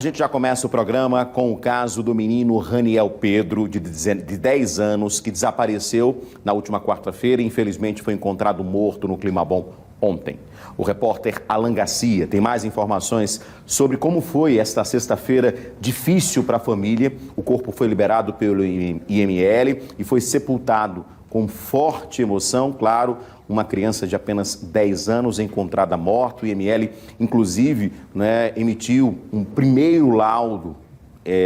gente já começa o programa com o caso do menino Raniel Pedro, de 10 anos, que desapareceu na última quarta-feira e infelizmente foi encontrado morto no Climabom ontem. O repórter Alan Garcia tem mais informações sobre como foi esta sexta-feira difícil para a família. O corpo foi liberado pelo IML e foi sepultado com forte emoção, claro. Uma criança de apenas 10 anos encontrada morta. O IML, inclusive, emitiu um primeiro laudo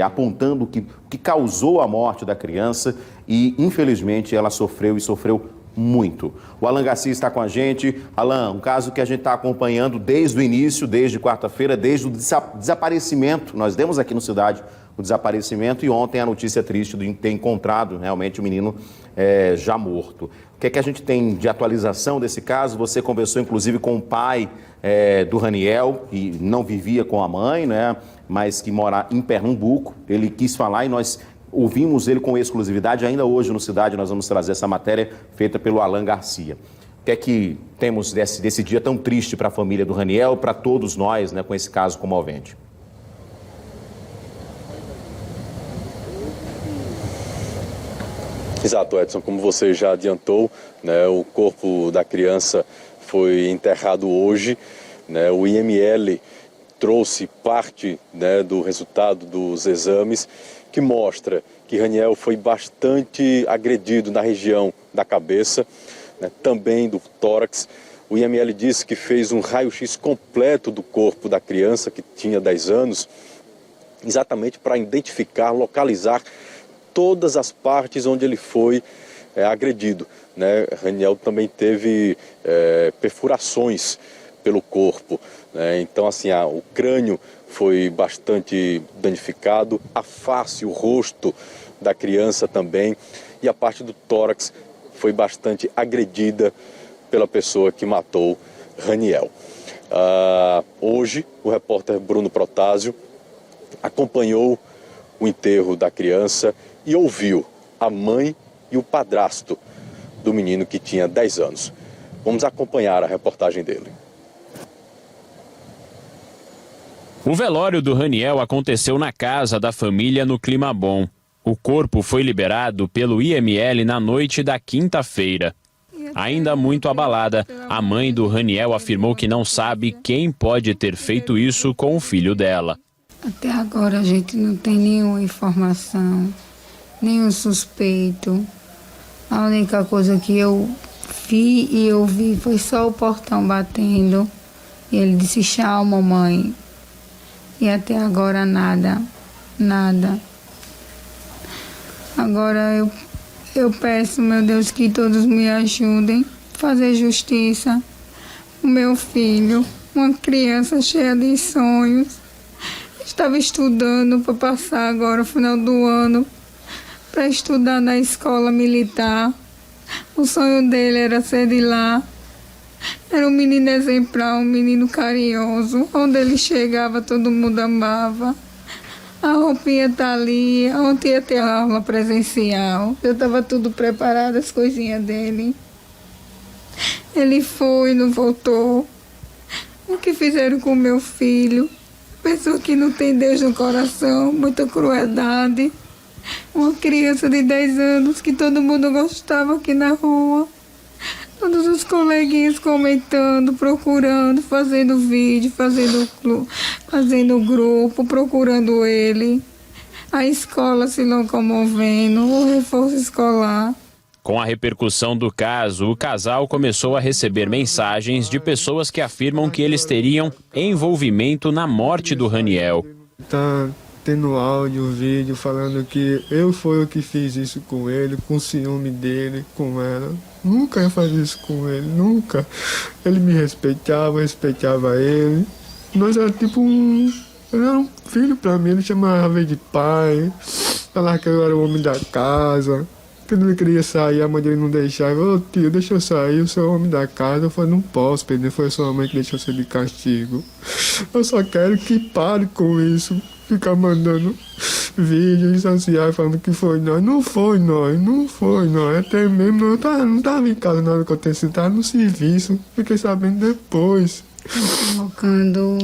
apontando o que causou a morte da criança e, infelizmente, ela sofreu muito. O Alan Garcia está com a gente. Alan, um caso que a gente está acompanhando desde o início, desde quarta-feira, desde o desaparecimento. Nós demos aqui no Cidade o desaparecimento e ontem a notícia triste de ter encontrado realmente o menino já morto. O que é que a gente tem de atualização desse caso? Você conversou inclusive com o pai do Raniel, que não vivia com a mãe, mas que mora em Pernambuco. Ele quis falar e nós ouvimos ele com exclusividade. Ainda hoje no Cidade nós vamos trazer essa matéria feita pelo Alan Garcia. O que é que temos desse dia tão triste para a família do Raniel, para todos nós, com esse caso comovente? Exato, Edson, como você já adiantou, o corpo da criança foi enterrado hoje. O IML trouxe parte do resultado dos exames que mostra que Raniel foi bastante agredido na região da cabeça, também do tórax. O IML disse que fez um raio-x completo do corpo da criança, que tinha 10 anos, exatamente para identificar, localizar todas as partes onde ele foi agredido. Raniel também teve perfurações pelo corpo. Então, assim, o crânio foi bastante danificado, a face, o rosto da criança também, e a parte do tórax foi bastante agredida pela pessoa que matou Raniel. Hoje, o repórter Bruno Protásio acompanhou o enterro da criança e ouviu a mãe e o padrasto do menino que tinha 10 anos. Vamos acompanhar a reportagem dele. O velório do Raniel aconteceu na casa da família no Climabom. O corpo foi liberado pelo IML na noite da quinta-feira. Ainda muito abalada, a mãe do Raniel afirmou que não sabe quem pode ter feito isso com o filho dela. Até agora a gente não tem nenhuma informação, nenhum suspeito. A única coisa que eu vi e ouvi foi só o portão batendo. E ele disse: tchau, mamãe. E até agora nada. Agora eu peço, meu Deus, que todos me ajudem a fazer justiça. O meu filho, uma criança cheia de sonhos, estava estudando para passar agora o final do ano para estudar na escola militar. O sonho dele era ser de lá. Era um menino exemplar, um menino carinhoso. Onde ele chegava, todo mundo amava. A roupinha tá ali. Ontem ia ter aula presencial. Eu estava tudo preparado, as coisinhas dele. Ele foi, não voltou. O que fizeram com o meu filho? Pessoa que não tem Deus no coração, muita crueldade. Uma criança de 10 anos que todo mundo gostava aqui na rua. Todos os coleguinhas comentando, procurando, fazendo vídeo, fazendo grupo, procurando ele. A escola se locomovendo, o reforço escolar. Com a repercussão do caso, o casal começou a receber mensagens de pessoas que afirmam que eles teriam envolvimento na morte do Raniel. Tá tendo áudio, vídeo falando que eu fui o que fiz isso com ele, com o ciúme dele, com ela. Nunca ia fazer isso com ele, nunca. Ele me respeitava, eu respeitava ele. Nós era tipo ele era um filho pra mim, ele chamava de pai. Falava que eu era o homem da casa. Quando ele queria sair, a mãe dele não deixava. Ô tio, deixa eu sair, eu sou o homem da casa. Eu falei, não posso, Pedro, foi sua mãe que deixou você de castigo. Eu só quero que pare com isso. Ficar mandando vídeos sociais falando que foi nós. Não foi nós. Até mesmo eu não tava em casa na hora que aconteceu, tava no serviço. Fiquei sabendo depois. Colocando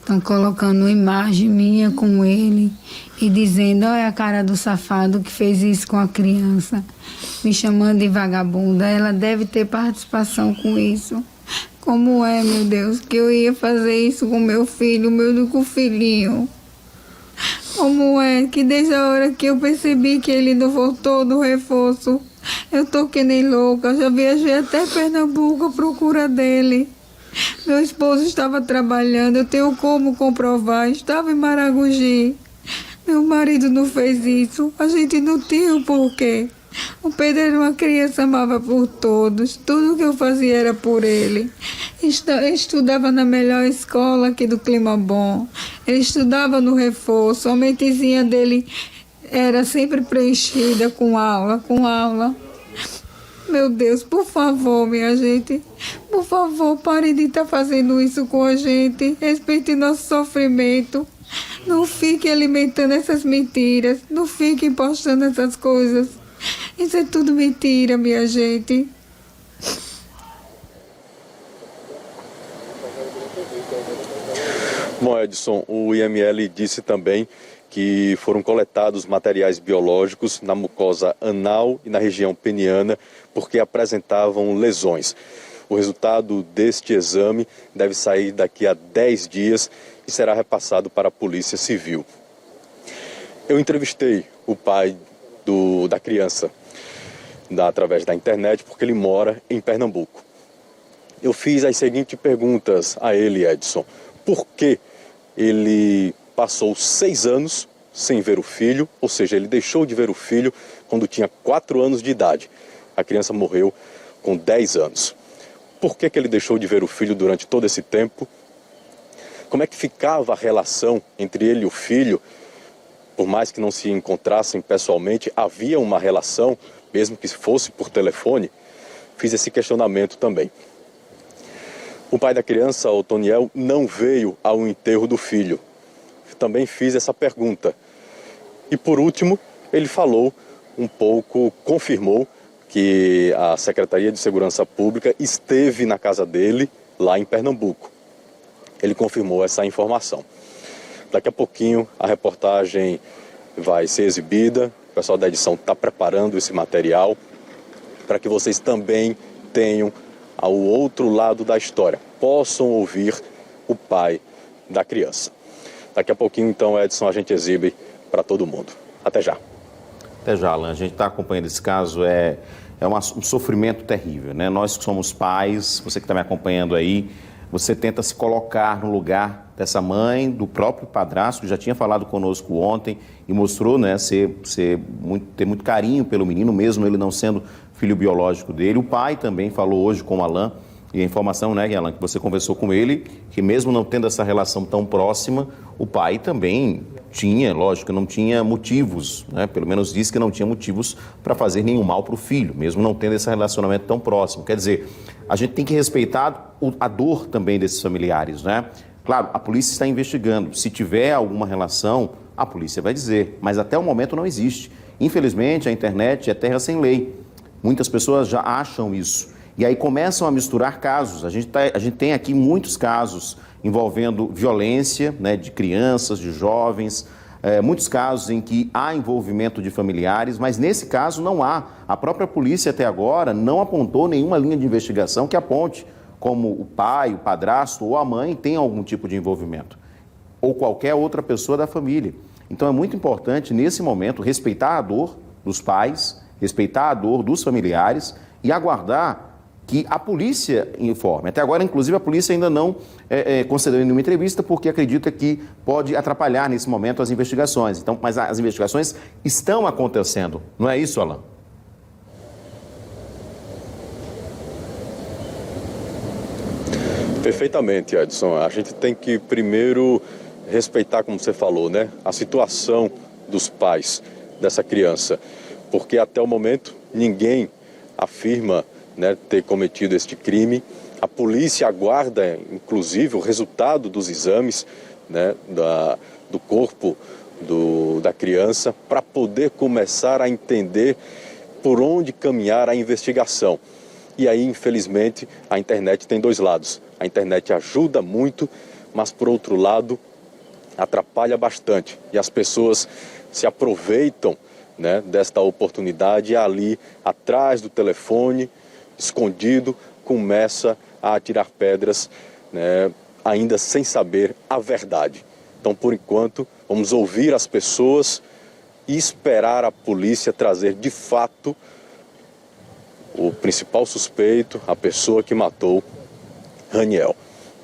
Estão colocando uma imagem minha com ele e dizendo, olha a cara do safado que fez isso com a criança, me chamando de vagabunda. Ela deve ter participação com isso. Como é, meu Deus, que eu ia fazer isso com meu filho, meu único filhinho? Como é que desde a hora que eu percebi que ele não voltou do reforço, eu tô que nem louca, já viajei até Pernambuco à procura dele. Meu esposo estava trabalhando, eu tenho como comprovar, estava em Maragogi. Meu marido não fez isso, a gente não tinha o porquê. O Pedro era uma criança amada por todos, tudo que eu fazia era por ele. Ele estudava na melhor escola aqui do Clima Bom, ele estudava no reforço, a mentezinha dele era sempre preenchida com aula. Meu Deus, por favor, minha gente, por favor, pare de estar fazendo isso com a gente, respeite nosso sofrimento, não fique alimentando essas mentiras, não fique postando essas coisas, isso é tudo mentira, minha gente. Bom, Edson, o IML disse também que foram coletados materiais biológicos na mucosa anal e na região peniana porque apresentavam lesões. O resultado deste exame deve sair daqui a 10 dias e será repassado para a Polícia Civil. Eu entrevistei o pai da criança através da internet porque ele mora em Pernambuco. Eu fiz as seguintes perguntas a ele, Edson. Por que ele passou 6 anos sem ver o filho, ou seja, ele deixou de ver o filho quando tinha 4 anos de idade. A criança morreu com 10 anos. Por que ele deixou de ver o filho durante todo esse tempo? Como é que ficava a relação entre ele e o filho? Por mais que não se encontrassem pessoalmente, havia uma relação, mesmo que fosse por telefone? Fiz esse questionamento também. O pai da criança, Otoniel, não veio ao enterro do filho. Também fiz essa pergunta. E por último, ele falou confirmou que a Secretaria de Segurança Pública esteve na casa dele, lá em Pernambuco. Ele confirmou essa informação. Daqui a pouquinho a reportagem vai ser exibida, o pessoal da edição está preparando esse material para que vocês também tenham ao outro lado da história, possam ouvir o pai da criança. Daqui a pouquinho, então, Edson, a gente exibe para todo mundo. Até já. Até já, Alan. A gente está acompanhando esse caso, um sofrimento terrível, né? Nós que somos pais, você que está me acompanhando aí, você tenta se colocar no lugar dessa mãe, do próprio padrasto, que já tinha falado conosco ontem e mostrou, né, ter muito carinho pelo menino, mesmo ele não sendo filho biológico dele. O pai também falou hoje com o Alan, e a informação, né, Alan, que você conversou com ele, que mesmo não tendo essa relação tão próxima, o pai também tinha, lógico, não tinha motivos, né, pelo menos disse que não tinha motivos para fazer nenhum mal para o filho, mesmo não tendo esse relacionamento tão próximo. Quer dizer, a gente tem que respeitar a dor também desses familiares, né? Claro, a polícia está investigando. Se tiver alguma relação, a polícia vai dizer, mas até o momento não existe. Infelizmente, a internet é terra sem lei. Muitas pessoas já acham isso. E aí começam a misturar casos. A gente tem aqui muitos casos envolvendo violência, né, de crianças, de jovens, muitos casos em que há envolvimento de familiares, mas nesse caso não há. A própria polícia até agora não apontou nenhuma linha de investigação que aponte como o pai, o padrasto ou a mãe tem algum tipo de envolvimento, ou qualquer outra pessoa da família. Então é muito importante, nesse momento, respeitar a dor dos pais, respeitar a dor dos familiares e aguardar que a polícia informe. Até agora, inclusive, a polícia ainda não concedeu nenhuma entrevista porque acredita que pode atrapalhar nesse momento as investigações. Então, mas as investigações estão acontecendo, não é isso, Alan? Perfeitamente, Edson. A gente tem que primeiro respeitar, como você falou, né, a situação dos pais dessa criança, porque até o momento ninguém afirma, né, ter cometido este crime. A polícia aguarda, inclusive, o resultado dos exames, né, do corpo da criança para poder começar a entender por onde caminhar a investigação. E aí, infelizmente, a internet tem dois lados. A internet ajuda muito, mas por outro lado atrapalha bastante e as pessoas se aproveitam, né, desta oportunidade e ali atrás do telefone, escondido, começa a atirar pedras, né, ainda sem saber a verdade. Então, por enquanto, vamos ouvir as pessoas e esperar a polícia trazer de fato o principal suspeito, a pessoa que matou Raniel.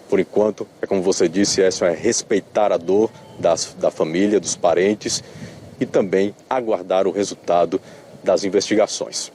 Por enquanto, é como você disse, Edson, é respeitar a dor da família, dos parentes e também aguardar o resultado das investigações.